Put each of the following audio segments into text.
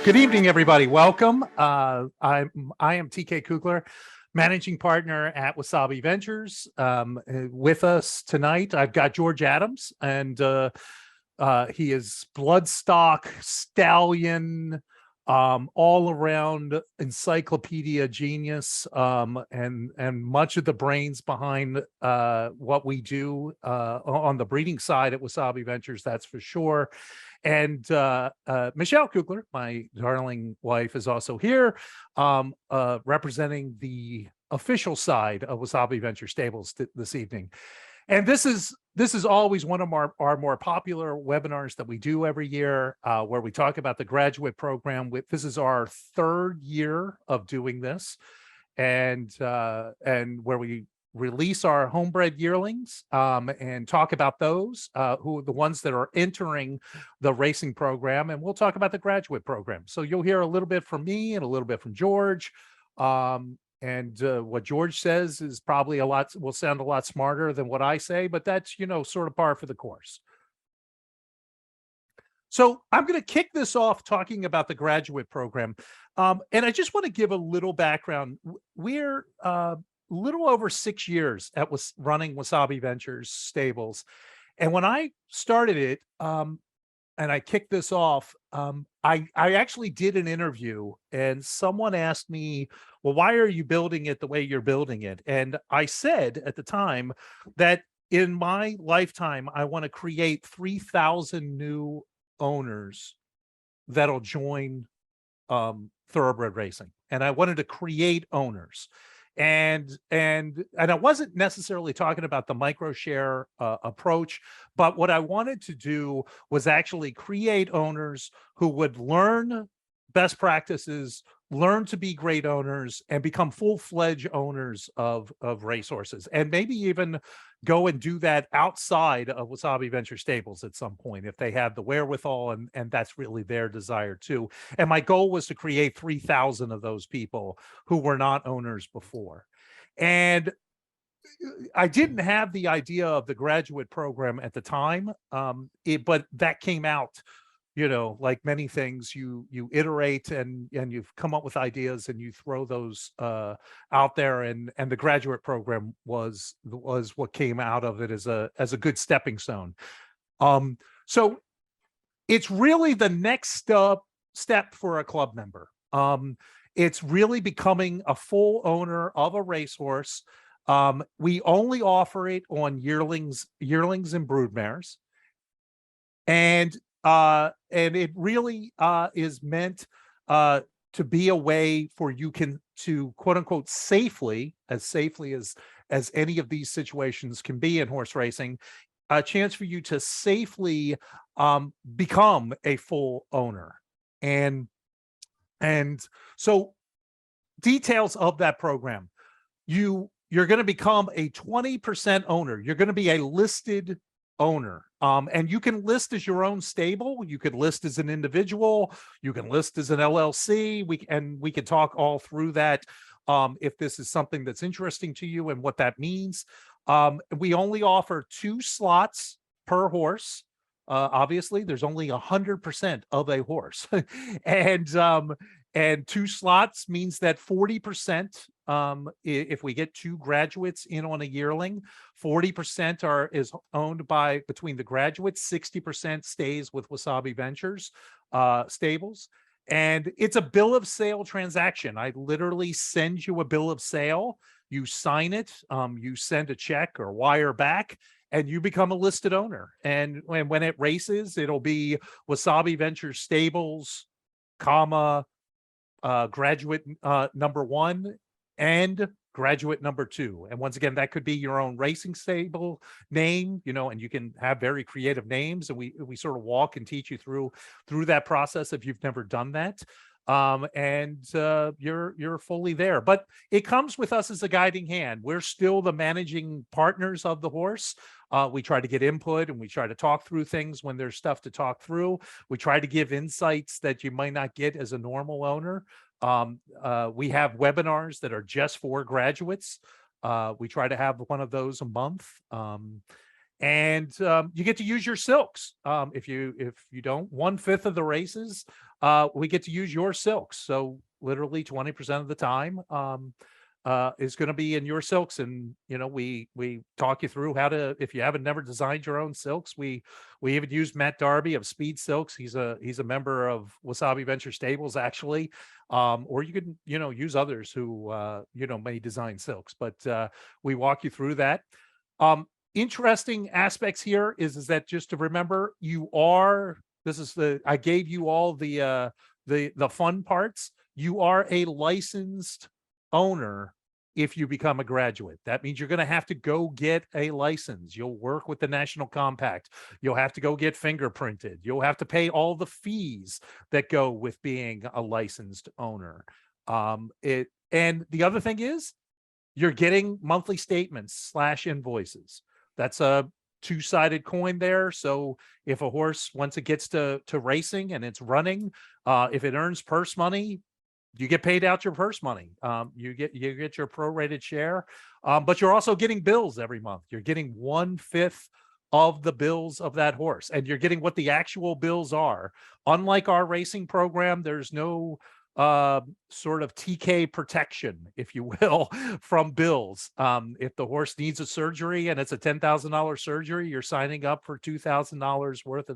Good evening, everybody. Welcome. I am TK Kugler, managing partner at Wasabi Ventures. With us tonight, I've got George Adams, and he is bloodstock stallion, all around encyclopedia genius, and much of the brains behind what we do on the breeding side at Wasabi Ventures. That's for sure. And Michelle Kugler, my darling wife, is also here, representing the official side of Wasabi Venture Stables this evening. And this is always one of our more popular webinars that we do every year, where we talk about the graduate program. This is our third year of doing this, and where we release our homebred yearlings and talk about those who are the ones that are entering the racing program, and we'll talk about the graduate program. So you'll hear a little bit from me and a little bit from George, and what George says is probably will sound a lot smarter than what I say, but that's, sort of par for the course. So I'm going to kick this off talking about the graduate program, and I just want to give a little background. We're little over 6 years at running Wasabi Ventures stables. And when I started it, and I kicked this off, I actually did an interview, and someone asked me, well, why are you building it the way you're building it? And I said at the time that in my lifetime, I want to create 3,000 new owners that'll join thoroughbred racing. And I wanted to create owners. And I wasn't necessarily talking about the micro share approach, but what I wanted to do was actually create owners who would learn best practices, learn to be great owners, and become full-fledged owners of racehorses, and maybe even go and do that outside of Wasabi Venture Stables at some point if they have the wherewithal, and that's really their desire too. And my goal was to create 3,000 of those people who were not owners before. And I didn't have the idea of the graduate program at the time, but that came out. Like many things, you iterate and you've come up with ideas and you throw those out there, and the graduate program was what came out of it as a good stepping stone. So it's really the next step for a club member. It's really becoming a full owner of a racehorse. We only offer it on yearlings and broodmares, and it really is meant to be a way for you to quote unquote safely as any of these situations can be in horse racing, a chance for you to safely become a full owner. And so details of that program: you're going to become a 20% owner. You're going to be a listed owner. And you can list as your own stable. You could list as an individual. You can list as an LLC. We can talk all through that if this is something that's interesting to you and what that means. We only offer 2 slots per horse. Obviously, there's only 100% of a horse, and 2 slots means that 40%. If we get 2 graduates in on a yearling, 40% is owned between the graduates. 60% stays with Wasabi Ventures stables, and it's a bill of sale transaction. I literally send you a bill of sale. You sign it. You send a check or wire back, and you become a listed owner. And when it races, it'll be Wasabi Ventures Stables, graduate number 1 and graduate number 2. And once again, that could be your own racing stable name, and you can have very creative names. And we sort of walk and teach you through that process if you've never done that. You're fully there, but it comes with us as a guiding hand. We're still the managing partners of the horse. We try to get input, and we try to talk through things when there's stuff to talk through. We try to give insights that you might not get as a normal owner. We have webinars that are just for graduates. We try to have one of those a month. and you get to use your silks. If you don't, 1/5 of the races, we get to use your silks. So literally 20% of the time is going to be in your silks. And we talk you through how to, if you haven't never designed your own silks. We even use Matt Darby of Speed Silks. He's a member of Wasabi Venture Stables, actually. Or you can use others who may design silks, but we walk you through that. Interesting aspects here is that, just to remember, I gave you all the fun parts. You are a licensed owner if you become a graduate. That means you're going to have to go get a license. You'll work with the National Compact. You'll have to go get fingerprinted. You'll have to pay all the fees that go with being a licensed owner. And the other thing is, you're getting monthly statements / invoices. That's a two-sided coin there. So if a horse, once it gets to racing and it's running, if it earns purse money, you get paid out your purse money. You get your prorated share, but you're also getting bills every month. You're getting 1/5 of the bills of that horse, and you're getting what the actual bills are. Unlike our racing program, there's no sort of TK protection, if you will, from bills. If the horse needs a surgery and it's a $10,000 surgery, you're signing up for $2,000 worth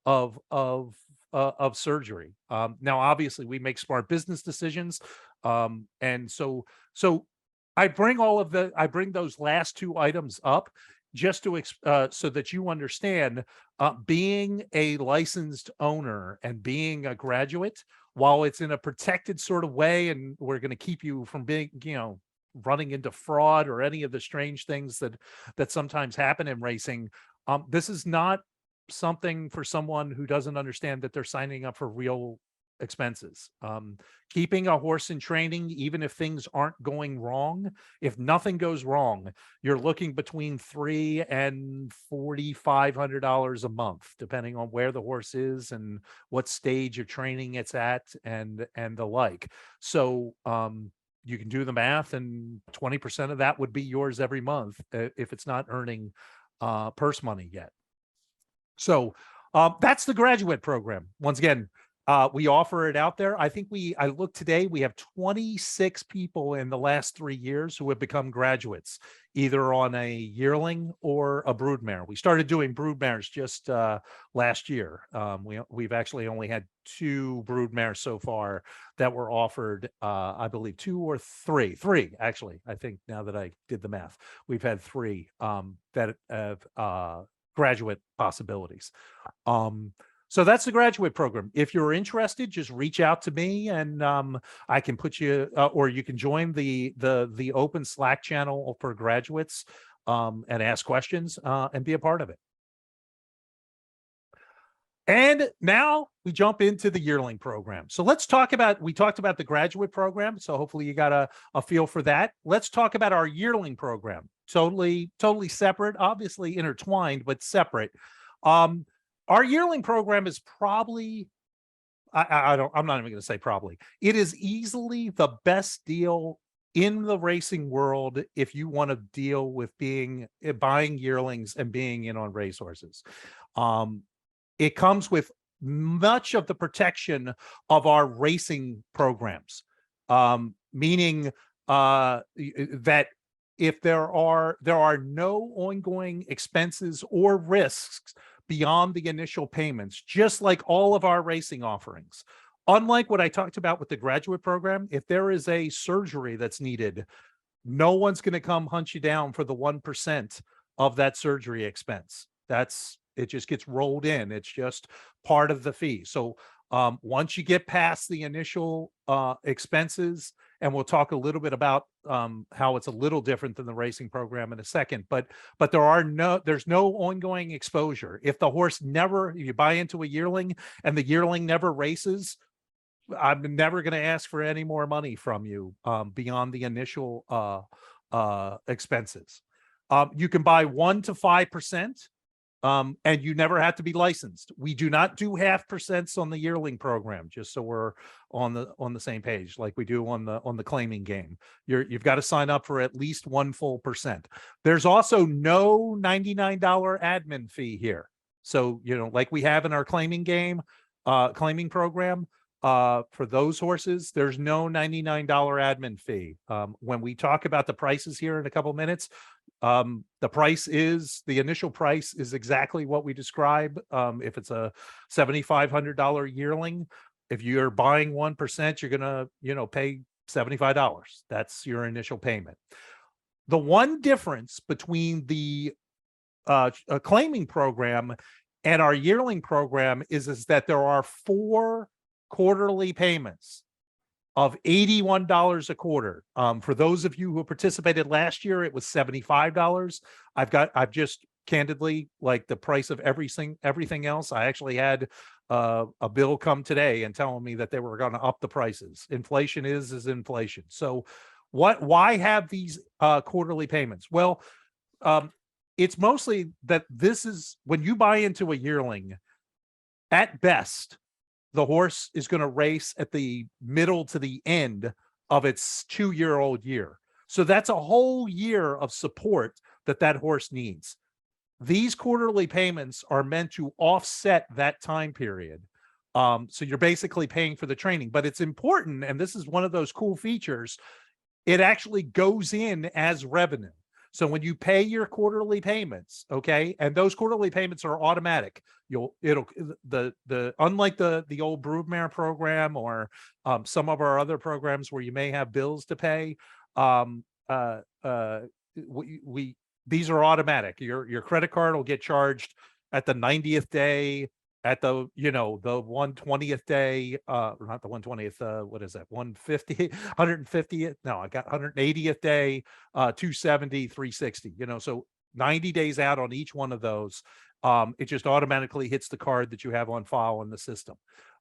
of surgery. Now, obviously, we make smart business decisions, and so I bring those last two items up just to so that you understand, being a licensed owner and being a graduate, while it's in a protected sort of way, and we're going to keep you from being, running into fraud or any of the strange things that sometimes happen in racing. This is not something for someone who doesn't understand that they're signing up for real expenses. Keeping a horse in training, even if things aren't going wrong, if nothing goes wrong, you're looking between $300 and $4,500 a month, depending on where the horse is and what stage of training it's at, and the like. So you can do the math, and 20% of that would be yours every month if it's not earning purse money yet. So that's the graduate program. Once again, we offer it out there. I looked today, we have 26 people in the last 3 years who have become graduates, either on a yearling or a broodmare. We started doing broodmares just last year. We've actually only had 2 broodmares so far that were offered, I believe 2 or 3, actually. I think, now that I did the math, we've had 3 that have graduate possibilities. So that's the graduate program. If you're interested, just reach out to me, and I can put you, or you can join the open Slack channel for graduates, and ask questions, and be a part of it. And now we jump into the yearling program. So we talked about the graduate program. So hopefully you got a feel for that. Let's talk about our yearling program. Totally separate, obviously intertwined, but separate. Our yearling program is probably, I'm not even going to say probably, it is easily the best deal in the racing world if you want to deal with buying yearlings and being in on racehorses. It comes with much of the protection of our racing programs, meaning that if there are no ongoing expenses or risks beyond the initial payments, just like all of our racing offerings. Unlike what I talked about with the graduate program, if there is a surgery that's needed, no one's going to come hunt you down for the 1% of that surgery expense. It just gets rolled in. It's just part of the fee. So once you get past the initial expenses, and we'll talk a little bit about how it's a little different than the racing program in a second, but there's no ongoing exposure. If you buy into a yearling and the yearling never races, I'm never going to ask for any more money from you beyond the initial expenses. You can buy 1 to 5%. And you never have to be licensed. We do not do 0.5% on the yearling program, just so we're on the same page, like we do on the claiming game. You've got to sign up for at least 1 full percent. There's also no $99 admin fee here. So, like we have in our claiming game, claiming program, for those horses, there's no $99 admin fee. When we talk about the prices here in a couple minutes, the initial price is exactly what we describe. If it's a $7,500 yearling, if you're buying 1%, you're gonna, pay $75. That's your initial payment. The one difference between the claiming program and our yearling program is that there are 4 quarterly payments of $81 a quarter. For those of you who participated last year, it was $75. I've just candidly, like the price of everything else. I actually had a bill come today and telling me that they were going to up the prices. Inflation is inflation. So why have these quarterly payments? Well, it's mostly that this is when you buy into a yearling, at best, the horse is going to race at the middle to the end of its 2-year-old year. So that's a whole year of support that horse needs. These quarterly payments are meant to offset that time period. So you're basically paying for the training, but it's important. And this is one of those cool features. It actually goes in as revenue. So when you pay your quarterly payments, okay, and those quarterly payments are automatic, unlike the old broodmare program or some of our other programs where you may have bills to pay, these are automatic. Your credit card will get charged at the 90th day, at the 120th day, not the 120th, what is that, 150th, no, I got 180th day, 270, 360, so 90 days out on each one of those. It just automatically hits the card that you have on file in the system,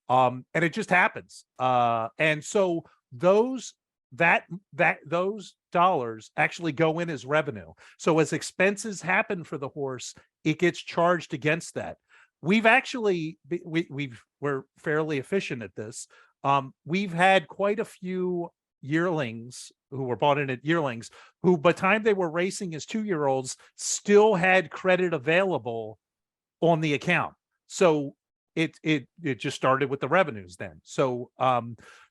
and it just happens. And so those dollars actually go in as revenue. So as expenses happen for the horse, it gets charged against that. We've actually, we're fairly efficient at this. We've had quite a few yearlings who were bought in at yearlings who, by the time they were racing as 2-year-olds, still had credit available on the account. So it just started with the revenues then. So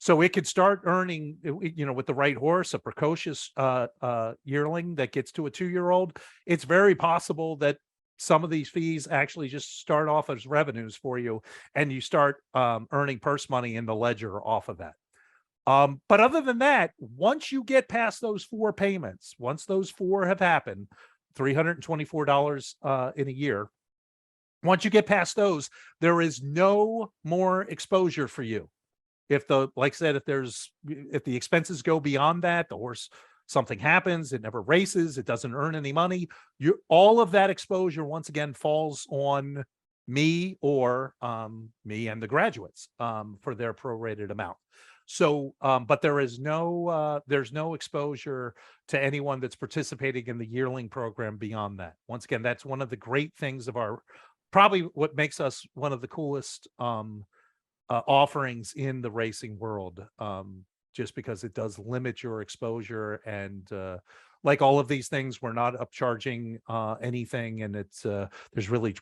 it could start earning, with the right horse, a precocious yearling that gets to a 2-year-old. It's very possible that some of these fees actually just start off as revenues for you, and you start earning purse money in the ledger off of that. But other than that, once you get past those 4 payments, once those 4 have happened, $324 in a year, once you get past those, there is no more exposure for you. Like I said, if the expenses go beyond that, the horse, something happens, it never races, it doesn't earn any money, all of that exposure once again falls on me or me and the graduates for their prorated amount. So but there's no exposure to anyone that's participating in the yearling program beyond that. Once again, that's one of the great things of probably what makes us one of the coolest offerings in the racing world, just because it does limit your exposure. And like all of these things, we're not upcharging anything, and it's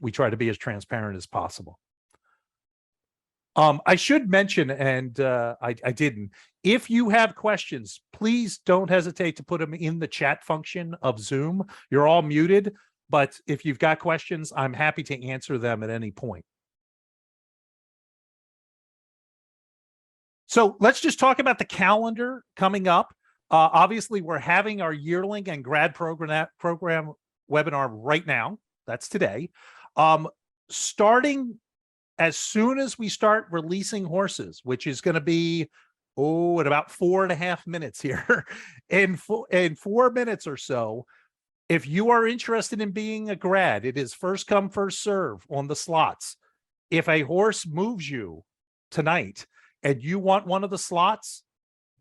we try to be as transparent as possible. I should mention, and I didn't, if you have questions, please don't hesitate to put them in the chat function of Zoom. You're all muted, but if you've got questions, I'm happy to answer them at any point. So let's just talk about the calendar coming up. Obviously, we're having our yearling and grad program webinar right now. That's today. Starting as soon as we start releasing horses, which is going to be, in about 4.5 minutes here. in 4 minutes or so, if you are interested in being a grad, it is first come, first serve on the slots. If a horse moves you tonight and you want one of the slots,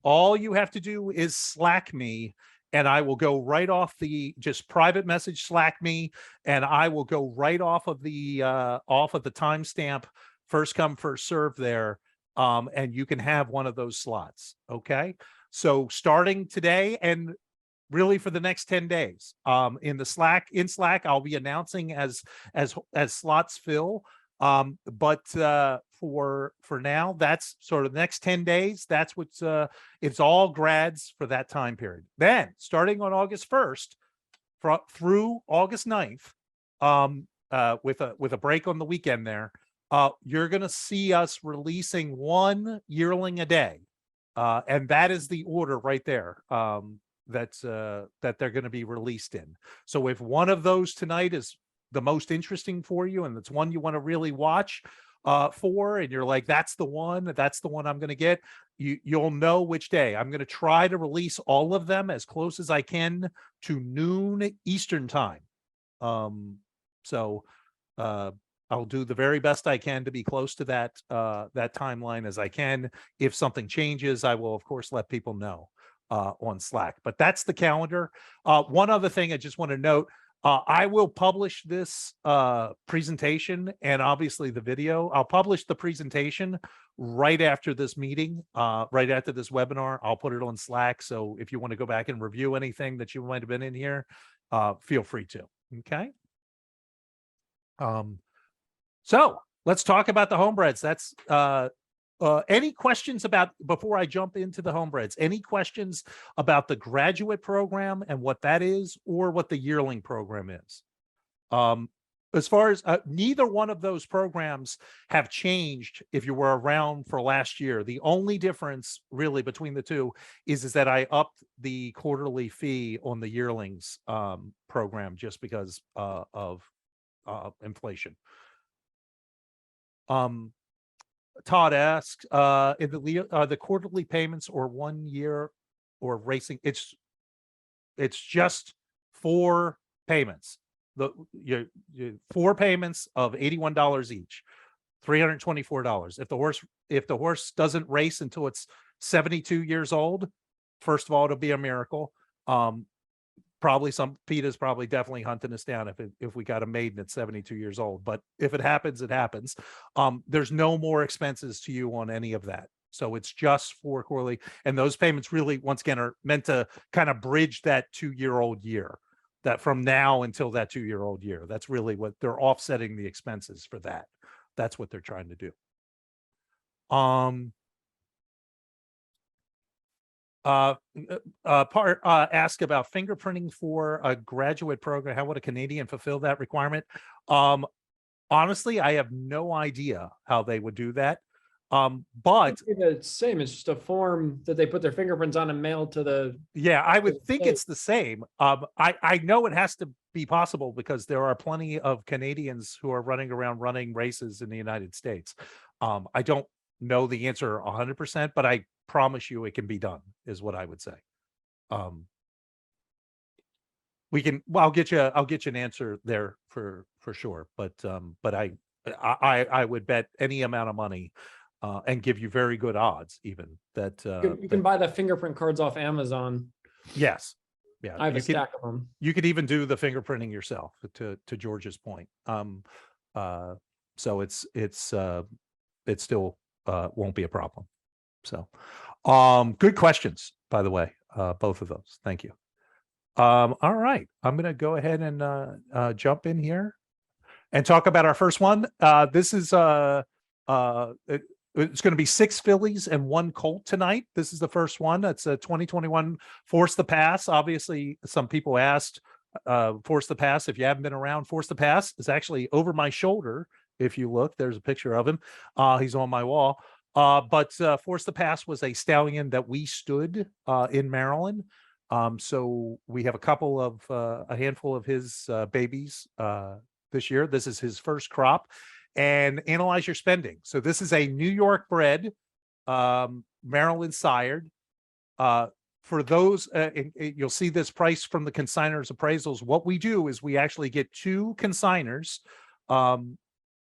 all you have to do is Slack me and I will go right off just private message Slack me, and I will go right off of the timestamp, first come, first serve there. And you can have one of those slots. Okay. So starting today and really for the next 10 days, in Slack, I'll be announcing as slots fill. But for now, that's sort of the next 10 days. That's what's it's all grads for that time period. Then starting on August 1st through August 9th, with a break on the weekend there, you're going to see us releasing one yearling a day. And that is the order right there. That they're going to be released in. So if one of those tonight is the most interesting for you, and it's one you want to really watch for, and you're like, that's the one I'm going to get, you'll know which day. I'm going to try to release all of them as close as I can to noon Eastern time. So I'll do the very best I can to be close to that timeline as I can. If something changes, I will of course let people know on Slack. But that's the calendar. One other thing I just want to note, I will publish this presentation and obviously the video. I'll publish the presentation right after this meeting, right after this webinar. I'll put it on Slack. So if you want to go back and review anything that you might have been in here, feel free to. Okay. So let's talk about the homebreds. That's any questions before I jump into the homebreds, any questions about the graduate program and what that is, or what the yearling program is? As far as neither one of those programs have changed if you were around for last year. The only difference really between the two is that I upped the quarterly fee on the yearlings program just because of inflation. Todd asks, in the quarterly payments or 1 year or racing, it's just 4 payments. Your 4 payments of $81 each, $324. If the horse doesn't race until it's 72 years old, first of all, it'll be a miracle. Probably PETA's probably definitely hunting us down if we got a maiden at 72 years old. But if it happens, it happens. There's no more expenses to you on any of that. So it's just for quarterly. And those payments really, once again, are meant to kind of bridge that 2-year-old year, that from now until that 2-year-old year. That's really what they're offsetting the expenses for that. That's what they're trying to do. Ask about fingerprinting for a graduate program. How would a Canadian fulfill that requirement? Honestly, I have no idea how they would do that. But the same. It's just a form that they put their fingerprints on and mail to the. Yeah, I would think it's the same. I know it has to be possible because there are plenty of Canadians who are running around running races in the United States. I don't know the answer 100%, but I promise you it can be done, is what I would say. We can, well, I'll get you an answer there for sure. But I would bet any amount of money and give you very good odds even that you can buy the fingerprint cards off Amazon. Yes. Yeah. I have a stack of them. You could even do the fingerprinting yourself, to George's point. So it's still won't be a problem. So good questions, by the way, both of those. Thank you. All right, I'm going to go ahead and jump in here and talk about our first one. This is it's going to be 6 fillies and 1 colt tonight. This is the first one. It's a 2021 Force the Pass. Obviously, some people asked Force the Pass. If you haven't been around, Force the Pass is actually over my shoulder. If you look, there's a picture of him. He's on my wall. But Force the Pass was a stallion that we stood in Maryland. So we have a handful of his babies this year. This is his first crop. And analyze your spending. So this is a New York bred, Maryland sired. For those, you'll see this price from the consigners appraisals. What we do is we actually get 2 consigners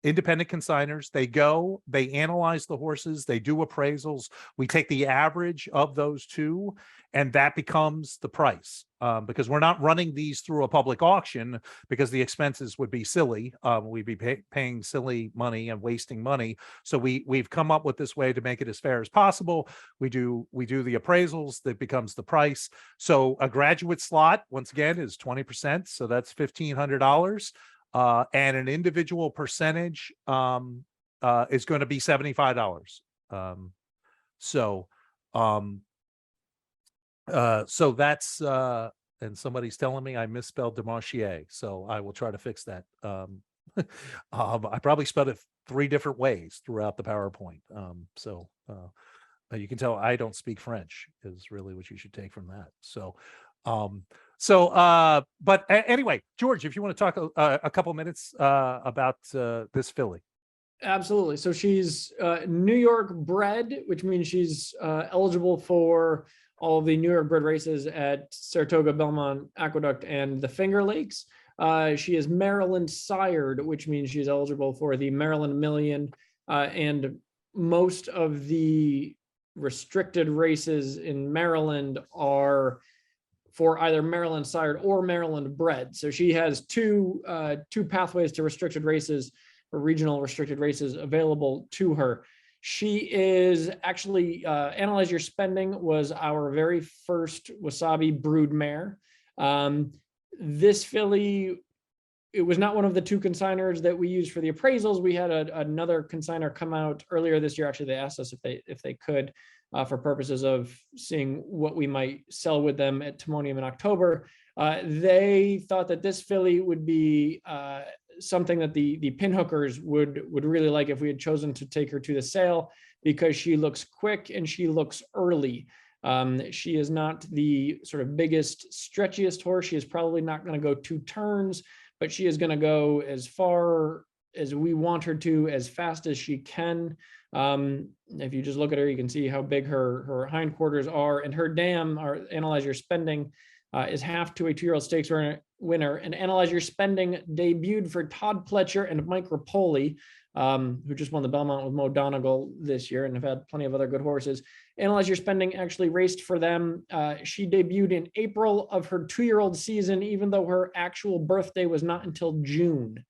independent consigners. They go, they analyze the horses, they do appraisals. We take the average of those two, and that becomes the price. Because we're not running these through a public auction, because the expenses would be silly. We'd be paying silly money and wasting money. So we've come up with this way to make it as fair as possible. We do the appraisals, that becomes the price. So a graduate slot, once again, is 20%. So that's $1,500. And an individual percentage is going to be $75. So that's and somebody's telling me I misspelled Demarchier, so I will try to fix that. I probably spelled it 3 different ways throughout the PowerPoint. You can tell I don't speak French is really what you should take from that. Anyway, George, if you want to talk a couple minutes about this filly. Absolutely. So she's New York bred, which means she's eligible for all of the New York bred races at Saratoga, Belmont, Aqueduct, and the Finger Lakes. She is Maryland sired, which means she's eligible for the Maryland Million, and most of the restricted races in Maryland are for either Maryland sired or Maryland bred. So she has two pathways to restricted races, or regional restricted races, available to her. She is actually, Analyze Your Spending was our very first Wasabi brood mare. This filly, it was not one of the 2 consigners that we used for the appraisals. We had another consigner come out earlier this year. Actually, they asked us if they could, for purposes of seeing what we might sell with them at Timonium in October. They thought that this filly would be something that the pinhookers would really like if we had chosen to take her to the sale, because she looks quick and she looks early. She is not the sort of biggest, stretchiest horse. She is probably not going to go 2 turns, but she is going to go as far as we want her to, as fast as she can. If you just look at her, you can see how big her hindquarters are, and her dam, or Analyze Your Spending, is half to a 2-year-old stakes winner. And Analyze Your Spending debuted for Todd Pletcher and Mike Rapoli, who just won the Belmont with Mo Donegal this year and have had plenty of other good horses. Analyze Your Spending actually raced for them. She debuted in April of her 2-year-old season, even though her actual birthday was not until June,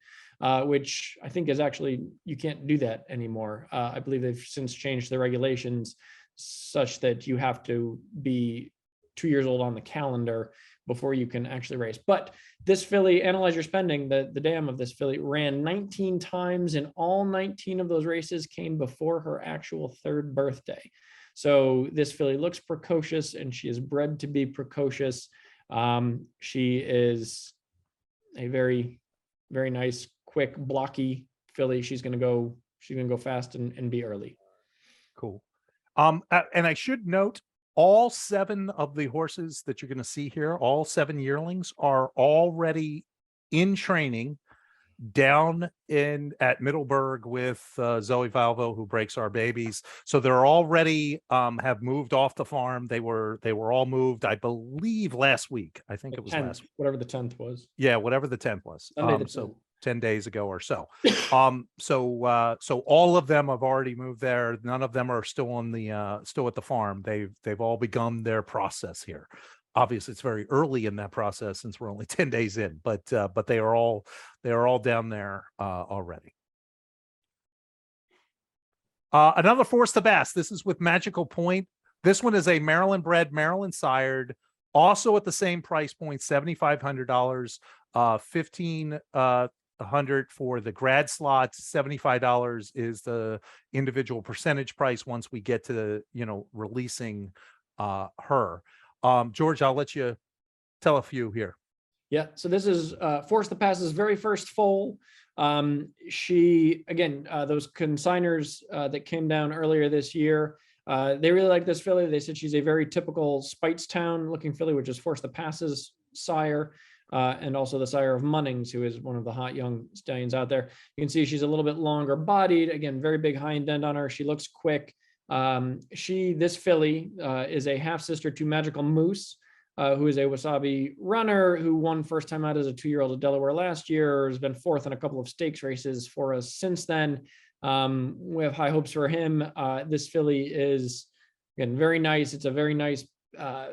which I think is actually, you can't do that anymore. I believe they've since changed the regulations such that you have to be 2 years old on the calendar before you can actually race. But this filly, Analyze Your Spending, the dam of this filly, ran 19 times, and all 19 of those races came before her actual 3rd birthday. So this filly looks precocious, and she is bred to be precocious. She is a very, very nice, quick, blocky filly. She's gonna go fast and be early. Cool. And I should note, all 7 of the horses that you're going to see here, all 7 yearlings, are already in training down at Middleburg with Zoe Valvo, who breaks our babies. So they're already have moved off the farm. They were all moved, I believe, last week. I think it was 10th, last week. whatever the 10th was. Yeah, whatever the 10th was. Sunday the 10th. So 10 days ago or so. So all of them have already moved there. None of them are still still at the farm. They've all begun their process here. Obviously, it's very early in that process since we're only 10 days in, but they are all down there already. Another Force the Bass. This is with Magical Point. This one is a Maryland bred, Maryland sired, also at the same price point, $7,500, $1,500 for the grad slots. $75 is the individual percentage price once we get to releasing her. George, I'll let you tell a few here. Yeah, so this is Force the Pass's very first foal. She, again, those consigners that came down earlier this year, they really like this filly. They said she's a very typical Spitestown looking filly, which is Force the Pass's sire, and also the sire of Munnings, who is one of the hot young stallions out there. You can see she's a little bit longer bodied. Again, very big hind end on her. She looks quick. This filly is a half sister to Magical Moose. who is a Wasabi runner who won first time out as a 2-year-old at Delaware last year, has been fourth in a couple of stakes races for us since then. We have high hopes for him. This filly is, again, very nice. It's a very nice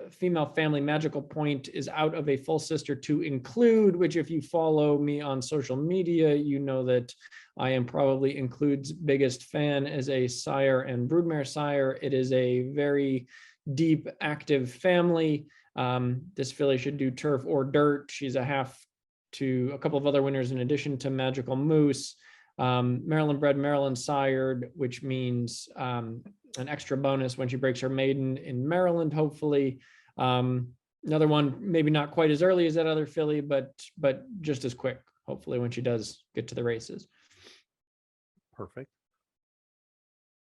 female family. Magical Point is out of a full sister to Include, which if you follow me on social media, you know that I am probably Include's biggest fan as a sire and broodmare sire. It is a very deep, active family. This filly should do turf or dirt. She's a half to a couple of other winners in addition to Magical Moose. Maryland bred, Maryland sired, which means an extra bonus when she breaks her maiden in Maryland, hopefully. Another one, maybe not quite as early as that other filly, but just as quick, hopefully, when she does get to the races. Perfect.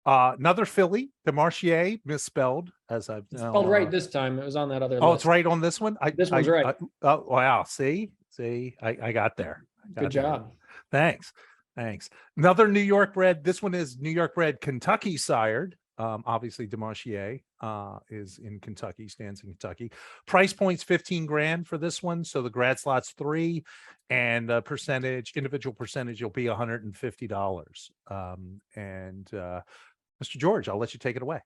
Another filly, the Marchier, misspelled, as I've It's spelled right this time. It was on that other Oh, list. it's right on this one. This one's right. Oh, wow. See, I got there. Good job. Thanks. Another New York bred. This one is New York bred, Kentucky sired. Obviously, DeMarchier is in Kentucky, stands in Kentucky. Price point's 15 grand for this one. So the grad slot's 3, and individual percentage will be $150. Mr. George, I'll let you take it away.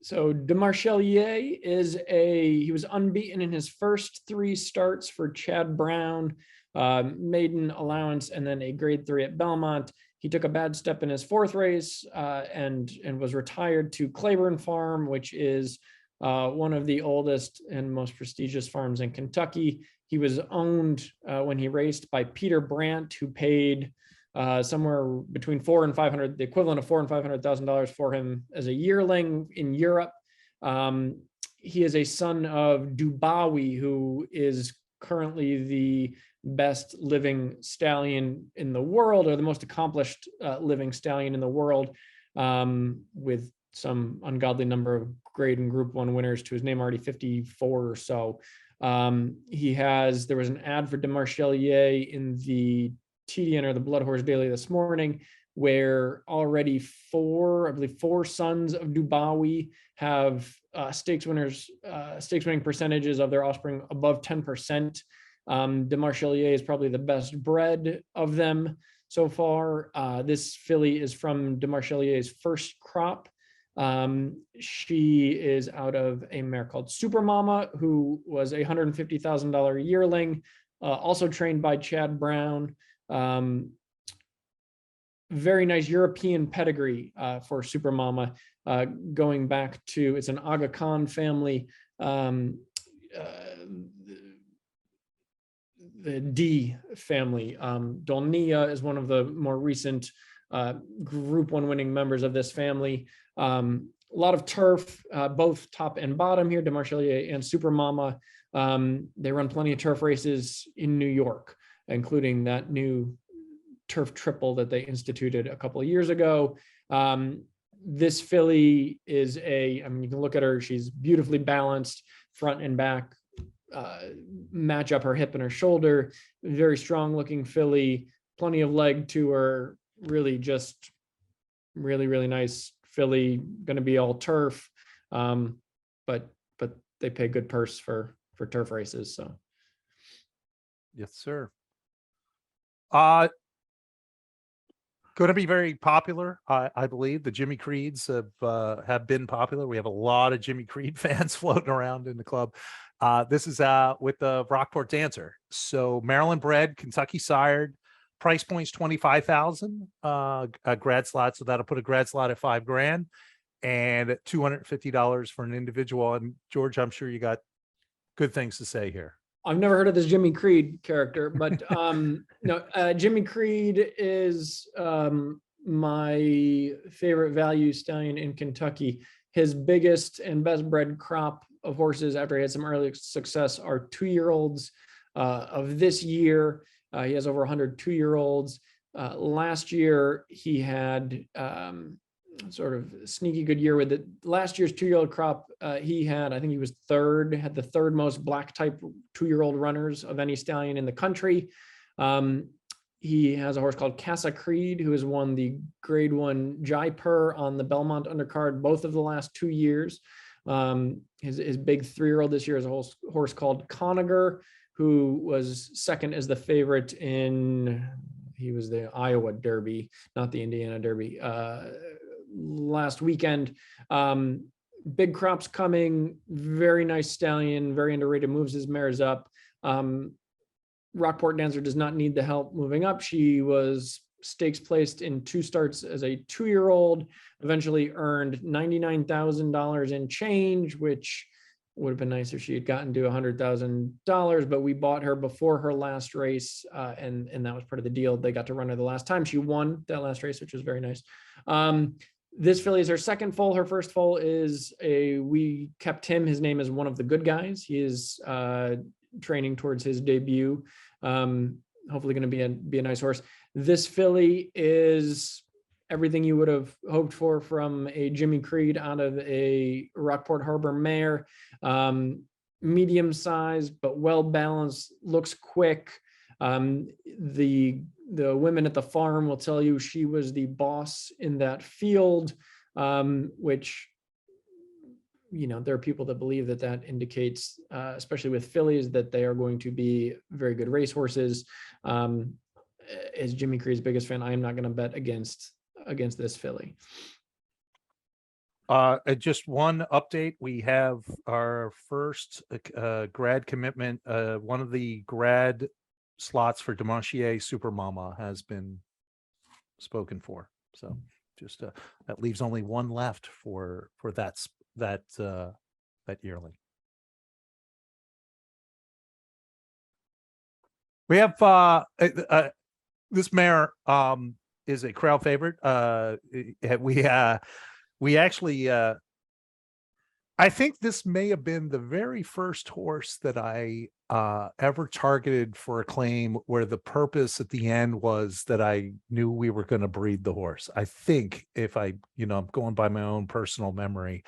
So DeMarchelier he was unbeaten in his first 3 starts for Chad Brown, maiden allowance, and then a grade 3 at Belmont. He took a bad step in his 4th race and was retired to Claiborne Farm, which is one of the oldest and most prestigious farms in Kentucky. He was owned when he raced by Peter Brandt, who paid somewhere between $400,000 and $500,000, the equivalent of $400,000 and $500,000 for him as a yearling in Europe. He is a son of Dubawi, who is currently the best living stallion in the world, or the most accomplished living stallion in the world, with some ungodly number of grade and group 1 winners to his name, already 54 or so. There was an ad for DeMarchelier in the TDN, or the Blood Horse Daily, this morning, where already 4 sons of Dubawi have stakes winning percentages of their offspring above 10%. DeMarchelier is probably the best bred of them so far. This filly is from DeMarchelier's first crop. She is out of a mare called Super Mama, who was a $150,000 yearling, also trained by Chad Brown. Very nice European pedigree for Super Mama, going back to, it's an Aga Khan family. The D family. Dolnia is one of the more recent Group 1 winning members of this family. A lot of turf, both top and bottom here, DeMarchelier and Super Mama. They run plenty of turf races in New York, including that new turf triple that they instituted a couple of years ago. This filly is you can look at her, she's beautifully balanced front and back, match up her hip and her shoulder, very strong looking filly, plenty of leg to her, really just really nice filly, going to be all turf, but they pay good purse for turf races. So yes, sir. Going to be very popular, I believe. The Jimmy Creeds have been popular. We have a lot of Jimmy Creed fans floating around in the club. This is with the Rockport Dancer. So Maryland bred, Kentucky sired, price point's 25,000, a grad slot. So that'll put a grad slot at 5 grand, and $250 for an individual. And George, I'm sure you got good things to say here. I've never heard of this Jimmy Creed character, but no, Jimmy Creed is my favorite value stallion in Kentucky. His biggest and best bred crop of horses after he had some early success are 2-year-olds of this year. He has over 100 2-year-olds. Last year, he had sort of sneaky good year with it. Last year's 2-year-old crop, he had, I think he was had the 3rd most black type 2-year-old runners of any stallion in the country. He has a horse called Casa Creed, who has won the grade 1 Jaipur on the Belmont undercard both of the last 2 years. His big 3-year-old this year is a horse called Conager, who was second as the favorite he was the Iowa Derby, not the Indiana Derby, last weekend. Big crops coming, very nice stallion, very underrated, moves his mares up. Rockport Dancer does not need the help moving up. She was stakes placed in 2 starts as a 2-year-old, eventually earned $99,000 in change, which would have been nice if she had gotten to $100,000, but we bought her before her last race, and that was part of the deal. They got to run her the last time. She won that last race, which was very nice. This filly is her second foal. Her first foal is we kept him. His name is One of the Good Guys. He is training towards his debut. Hopefully going to be a nice horse. This filly is everything you would have hoped for from a Jimmy Creed out of a Rockport Harbor mare. Medium size, but well balanced, looks quick. The women at the farm will tell you she was the boss in that field, which, there are people that believe that indicates, especially with fillies, that they are going to be very good racehorses. As Jimmy Creed's biggest fan, I am not going to bet against this filly. Just one update. We have our first grad commitment. One of the grad slots for Demontier Supermama has been spoken for. So just that leaves only one left for that yearling. We have this mare is a crowd favorite. We actually I think this may have been the very first horse that I ever targeted for a claim where the purpose at the end was that I knew we were going to breed the horse. I think if I'm going by my own personal memory,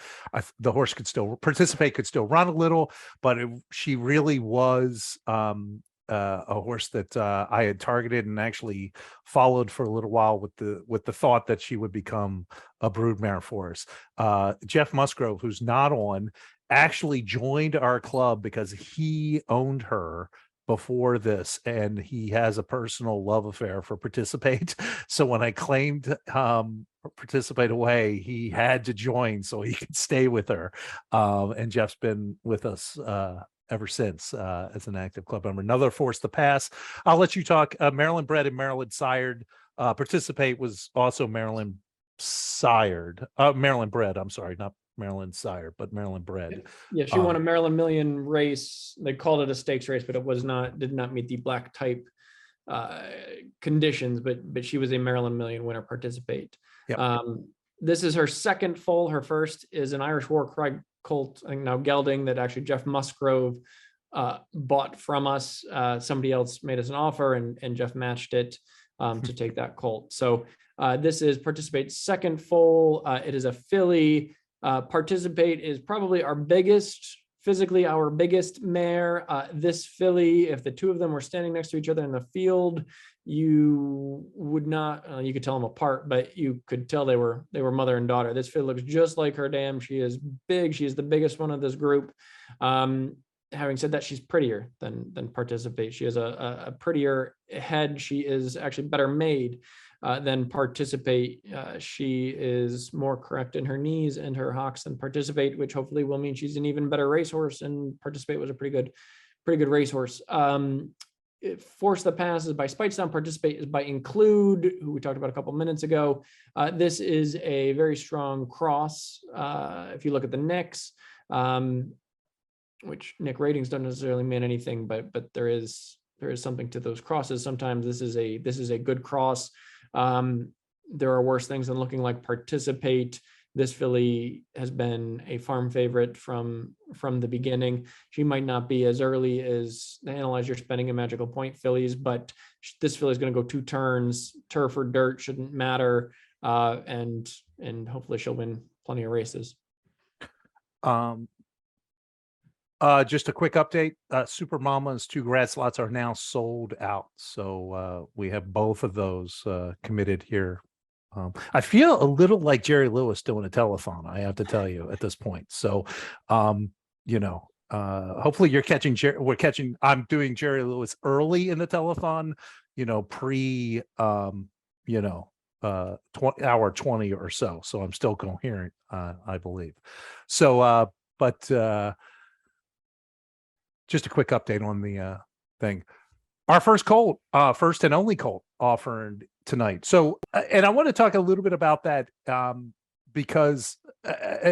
the horse could still participate, could still run a little, but she really was a horse that I had targeted and actually followed for a little while with the thought that she would become a broodmare for us. Jeff Musgrove, who's not on, actually joined our club because he owned her before this, and he has a personal love affair for Participate. So when I claimed Participate away, he had to join so he could stay with her. And Jeff's been with us ever since as an active club member. Another force to pass. I'll let you talk. Maryland bred and Maryland sired. Participate was also Maryland sired. Maryland bred. I'm sorry, not Maryland sired, but Maryland bred. Yeah, she won a Maryland Million race. They called it a stakes race, but it did not meet the black type conditions. But she was a Maryland Million winner. Participate. Yep. This is her second foal. Her first is an Irish War Cry Colt, I think now gelding, that actually Jeff Musgrove bought from us. Somebody else made us an offer, and Jeff matched it to take that colt. So this is Participate's second foal. It is a filly. Participate is probably our biggest, physically our biggest mare. This filly, if the two of them were standing next to each other in the field, you would not, you could tell them apart, but you could tell they were mother and daughter. This filly looks just like her dam. She is big. She is the biggest one of this group. Having said that, she's prettier than Participate. She has a prettier head. She is actually better made than Participate. She is more correct in her knees and her hocks than Participate, which hopefully will mean she's an even better racehorse. And Participate was a pretty good racehorse. Force that passes by Spitestown. Participate is by Include, who we talked about a couple minutes ago. This is a very strong cross. If you look at the necks, which Nick ratings don't necessarily mean anything, but there is something to those crosses. Sometimes this is a good cross. There are worse things than looking like Participate. This filly has been a farm favorite from the beginning. She might not be as early as the Analyze Your Spending and Magical Point fillies, but this filly is going to go 2 turns. Turf or dirt shouldn't matter, and hopefully she'll win plenty of races. Just a quick update. Super Mama's 2 grad slots are now sold out. So we have both of those committed here I feel a little like Jerry Lewis doing a telethon, I have to tell you at this point. So, you know, hopefully you're catching, I'm doing Jerry Lewis early in the telethon, you know, pre, you know, hour 20 or so. So I'm still coherent, I believe. So, but just a quick update on the thing. Our first Colt, first and only Colt offered tonight. So, and I want to talk a little bit about that because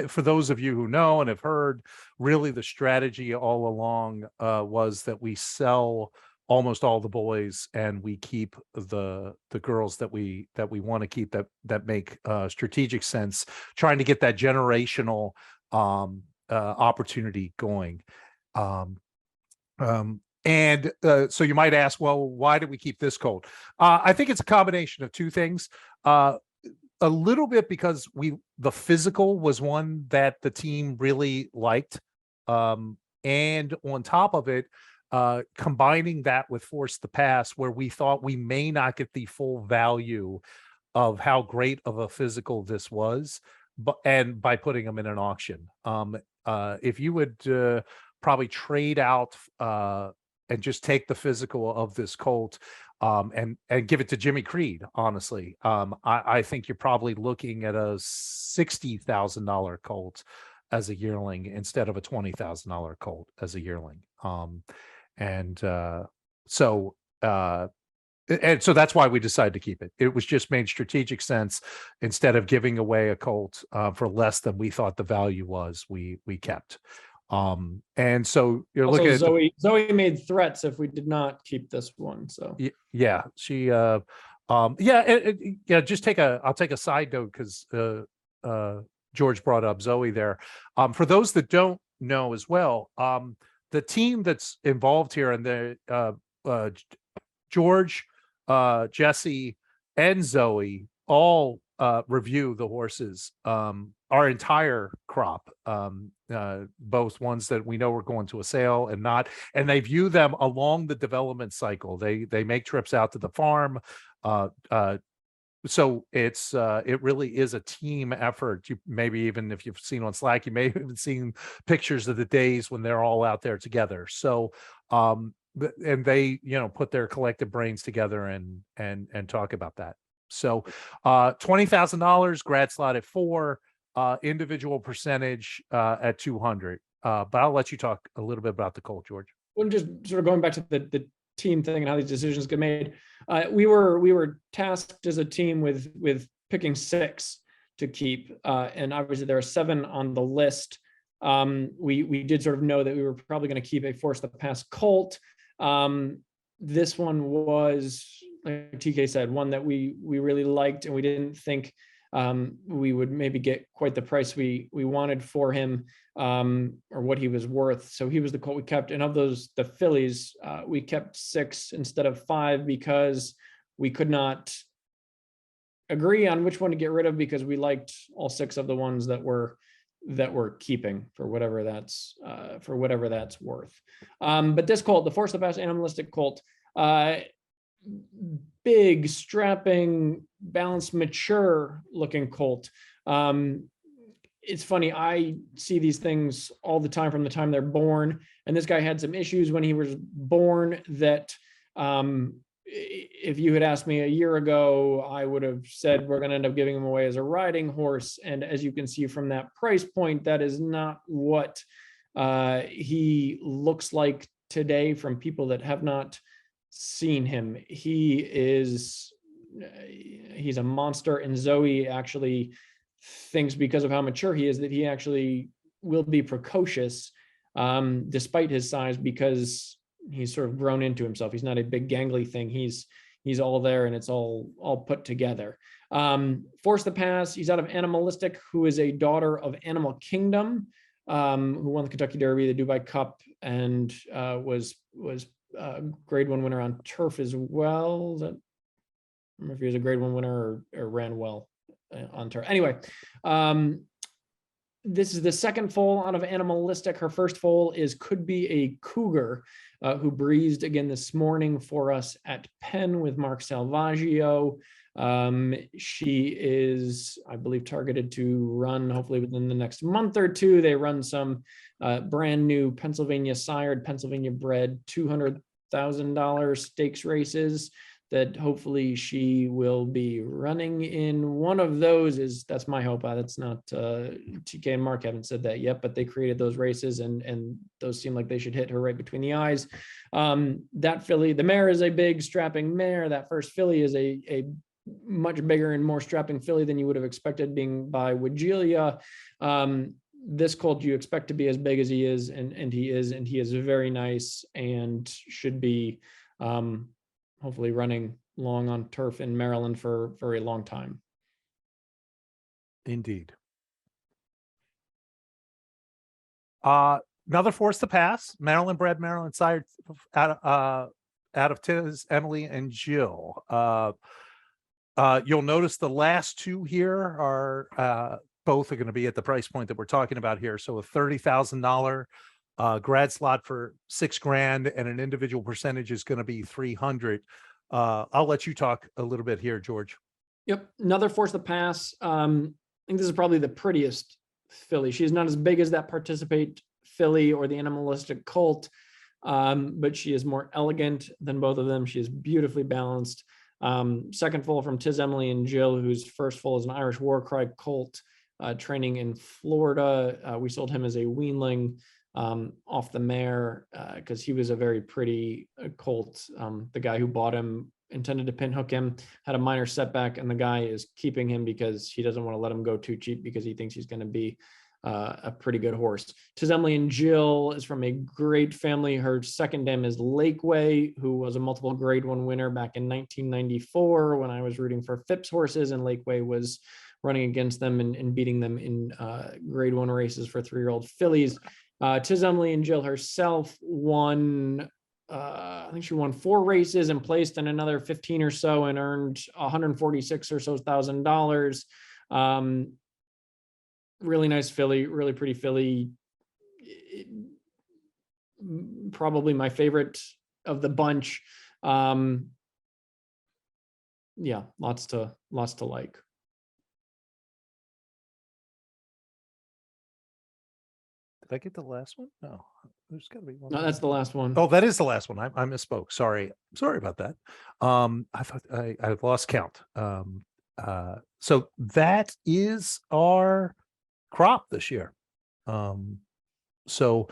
for those of you who know and have heard, really the strategy all along was that we sell almost all the boys and we keep the girls that we want to keep, that make strategic sense, trying to get that generational opportunity going. And so you might ask, well, why did we keep this Colt? I think it's a combination of two things. A little bit because the physical was one that the team really liked. And on top of it, combining that with Force the Pass, where we thought we may not get the full value of how great of a physical this was, and by putting them in an auction. If you would probably trade out and just take the physical of this Colt and give it to Jimmy Creed, honestly, I think you're probably looking at a $60,000 Colt as a yearling instead of a $20,000 Colt as a yearling. And so that's why we decided to keep it. It was just made strategic sense. Instead of giving away a Colt for less than we thought the value was, we kept. And so you're Also, looking at Zoe made threats if we did not keep this one. So yeah, she yeah, just I'll take a side note because George brought up Zoe there. For those that don't know as well, the team that's involved here, and the George, Jesse, and Zoe all review the horses, our entire crop, both ones that we know are going to a sale and not, and they view them along the development cycle. They make trips out to the farm. So it really is a team effort. You maybe, even if you've seen on Slack, you may have even seen pictures of the days when they're all out there together. So and they, you know, put their collective brains together and talk about that. So $20,000, grad slot at 4, individual percentage at 200. But I'll let you talk a little bit about the Colt, George. Well, just sort of going back to the team thing and how these decisions get made. We were tasked as a team with picking 6 to keep, and obviously there are 7 on the list. We did sort of know that we were probably going to keep a Force the Pass Colt. This one was, like TK said, one that we really liked, and we didn't think we would maybe get quite the price we wanted for him, or what he was worth. So he was the Colt we kept. And of those, the fillies, we kept 6 instead of 5 because we could not agree on which one to get rid of, because we liked all 6 of the ones that we're keeping for whatever that's worth. But this Colt, the Force the Pass Animalistic Colt, big, strapping, balanced, mature looking Colt. It's funny, I see these things all the time from the time they're born, and this guy had some issues when he was born that if you had asked me a year ago, I would have said we're going to end up giving him away as a riding horse. And as you can see from that price point, that is not what he looks like today from people that have not seen him. He's a monster, and Zoe actually thinks, because of how mature he is, that he actually will be precocious despite his size, because he's sort of grown into himself. He's not a big gangly thing. He's all there, and it's all put together. Force the Pass, he's out of Animalistic, who is a daughter of Animal Kingdom, who won the Kentucky Derby, the Dubai Cup, and was grade 1 winner on turf as well. I don't remember if he was a grade 1 winner or ran well on turf. Anyway, this is the second foal out of Animalistic. Her first foal could be a cougar, who breezed again this morning for us at Penn with Mark Salvaggio. She is, I believe, targeted to run hopefully within the next month or two. They run some brand new Pennsylvania sired, Pennsylvania bred $200,000 stakes races that hopefully she will be running in. One of those is, that's my hope. That's not TK and Mark haven't said that yet, but they created those races and those seem like they should hit her right between the eyes. That filly, the mare, is a big strapping mare. That first filly is a much bigger and more strapping filly than you would have expected, being by Wagelia. This colt you expect to be as big as he is, and he is very nice and should be hopefully running long on turf in Maryland for a long time. Indeed. Another force to pass, Maryland bred, Maryland sired, out of Tiz, Emily, and Jill. You'll notice the last two here are both are going to be at the price point that we're talking about here. So a $30,000 grad slot for $6,000 and an individual percentage is going to be 300. I'll let you talk a little bit here, George. Yep, another force to pass. I think this is probably the prettiest filly. She's not as big as that Participate filly or the animalistic colt, but she is more elegant than both of them. She is beautifully balanced. Second foal from Tiz, Emily, and Jill, whose first foal is an Irish War Cry colt, training in Florida. We sold him as a weanling off the mare because he was a very pretty colt. The guy who bought him intended to pinhook him, had a minor setback, and the guy is keeping him because he doesn't want to let him go too cheap because he thinks he's going to be a pretty good horse. Tiz, Emily, and Jill is from a great family. Her second dam is Lakeway, who was a multiple grade 1 winner back in 1994 when I was rooting for Phipps horses, and Lakeway was running against them and beating them in grade 1 races for 3-year-old fillies. Tiz, Emily, and Jill herself won, I think she won 4 races and placed in another 15 or so and earned $146 or so $1,000. Really nice filly, really pretty filly. Probably my favorite of the bunch. Yeah, lots to like. Did I get the last one? No, there's got to be one. No, that's the last one. Oh, that is the last one. I misspoke. Sorry about that. I thought I lost count. So that is our crop this year. So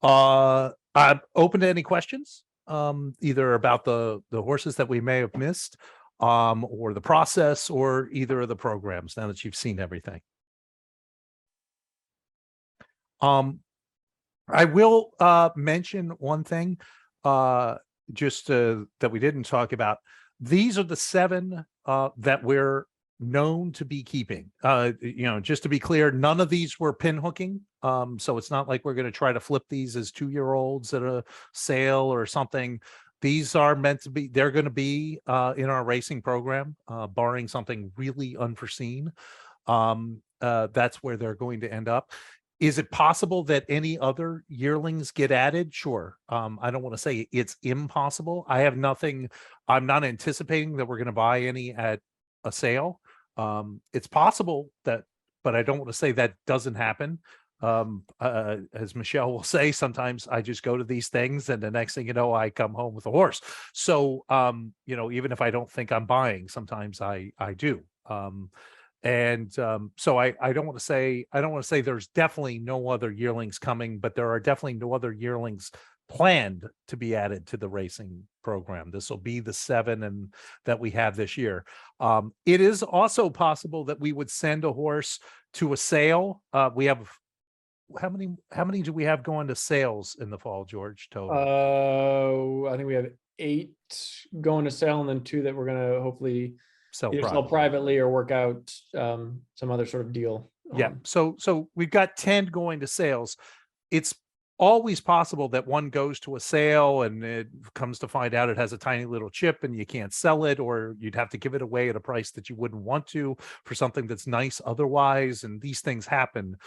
I'm open to any questions, either about the horses that we may have missed, or the process, or either of the programs, now that you've seen everything. I will mention one thing, just that we didn't talk about. These are the 7 that we're known to be keeping. Just to be clear, none of these were pin hooking. So it's not like we're going to try to flip these as 2-year-olds at a sale or something. These are meant to be, they're going to be in our racing program, barring something really unforeseen. That's where they're going to end up. Is it possible that any other yearlings get added? Sure. I don't want to say it's impossible. I have nothing. I'm not anticipating that we're going to buy any at a sale. It's possible that, but I don't want to say that doesn't happen. As Michelle will say, sometimes I just go to these things and the next thing you know, I come home with a horse. So, even if I don't think I'm buying, sometimes I do. So I don't want to say there's definitely no other yearlings coming, but there are definitely no other yearlings planned to be added to the racing program. This will be the 7 and that we have this year. It is also possible that we would send a horse to a sale. We have how many do we have going to sales in the fall, George? Total. I think we have 8 going to sale, and then 2 that we're going to hopefully sell privately or work out some other sort of deal. Yeah. So we've got 10 going to sales. It's always possible that one goes to a sale and it comes to find out it has a tiny little chip and you can't sell it, or you'd have to give it away at a price that you wouldn't want to for something that's nice otherwise. And these things happen.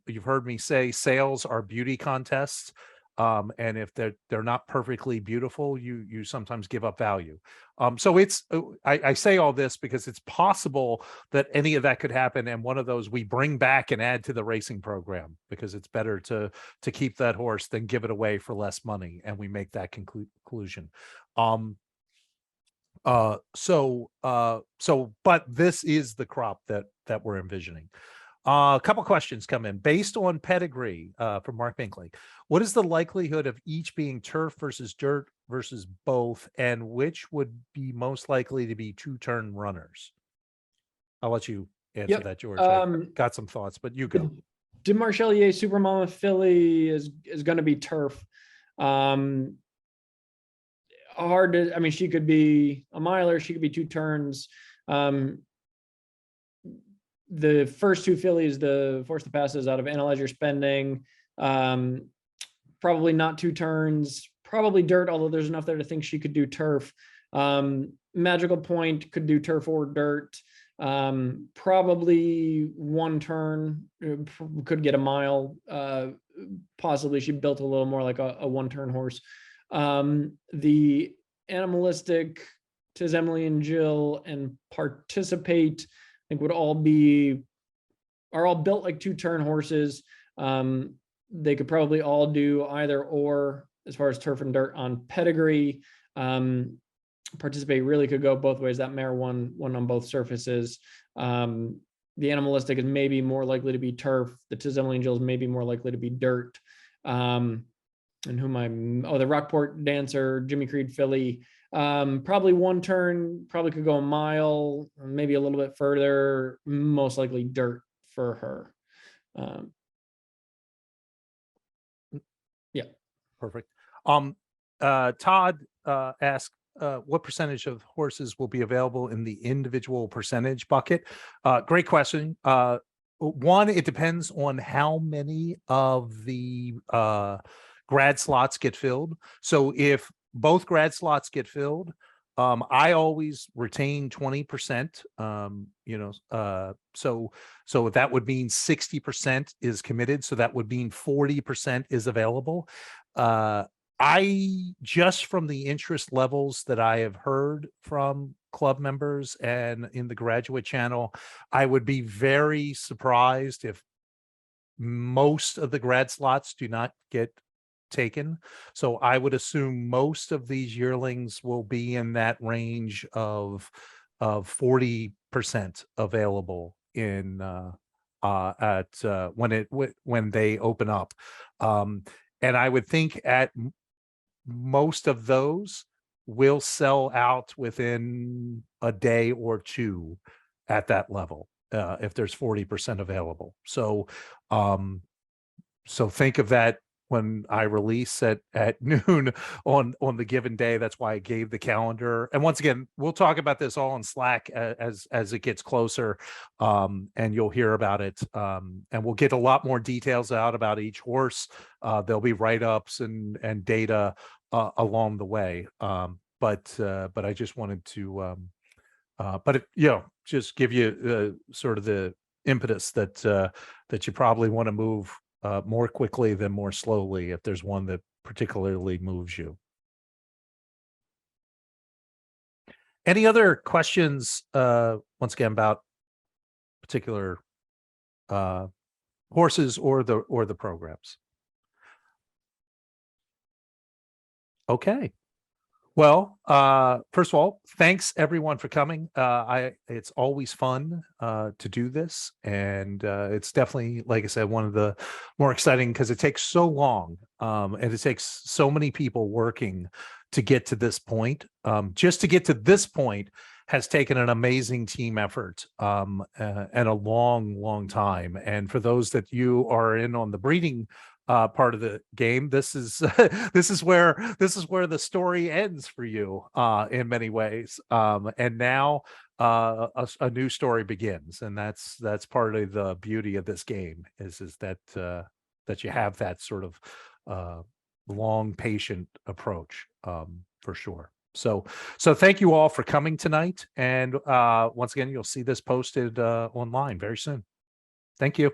You've heard me say sales are beauty contests. And if they're not perfectly beautiful, you sometimes give up value. So it's I say all this because it's possible that any of that could happen, and one of those we bring back and add to the racing program, because it's better to keep that horse than give it away for less money, and we make that conclusion. But this is the crop that we're envisioning. A couple questions come in. Based on pedigree, from Mark Binkley, what is the likelihood of each being turf versus dirt versus both, and which would be most likely to be two-turn runners? I'll let you answer that, George. I got some thoughts, but you go. DeMarchelier Supermama filly is going to be turf. Hard to, I mean, she could be a miler, she could be two turns. The first two fillies, the Force the Passes out of Analyze Your Spending, probably not two turns, probably dirt, although there's enough there to think she could do turf. Magical Point could do turf or dirt. Probably one turn, could get a mile. Possibly she built a little more like a one-turn horse. The Animalistic, Tis Emily and Jill, and Participate, I think are all built like two-turn horses. They could probably all do either or as far as turf and dirt on pedigree. Participate really could go both ways. That mare won on both surfaces. The Animalistic is maybe more likely to be turf. The Tis Emily and Jill is maybe more likely to be dirt. And the Rockport Dancer, Jimmy Creed filly, probably one turn, probably could go a mile, maybe a little bit further, most likely dirt for her. Yeah. Perfect. Todd asked, what percentage of horses will be available in the individual percentage bucket? Great question. One, it depends on how many of the grad slots get filled. So if both grad slots get filled, I always retain 20%. So that would mean 60% is committed. So that would mean 40% is available. I just from the interest levels that I have heard from club members and in the graduate channel, I would be very surprised if most of the grad slots do not get taken. So I would assume most of these yearlings will be in that range of 40% available in when they open up. And I would think at most of those will sell out within a day or two at that level, if there's 40% available. So think of that when I release at noon on the given day. That's why I gave the calendar. And once again, we'll talk about this all in Slack as it gets closer, and you'll hear about it. And we'll get a lot more details out about each horse. There'll be write-ups and data along the way. But I just wanted to, just give you sort of the impetus that you probably want to move more quickly than more slowly if there's one that particularly moves you. Any other questions, once again, about particular horses or the programs? Okay. Well, first of all, thanks everyone for coming. It's always fun to do this, and it's definitely, like I said, one of the more exciting because it takes so long, and it takes so many people working to get to this point. Just to get to this point has taken an amazing team effort, and a long time. And for those that you are in on the breeding part of the game, this is this is where the story ends for you in many ways, and now a new story begins, and that's part of the beauty of this game is that you have that sort of long patient approach, for sure. So thank you all for coming tonight, and once again, you'll see this posted online very soon. Thank you.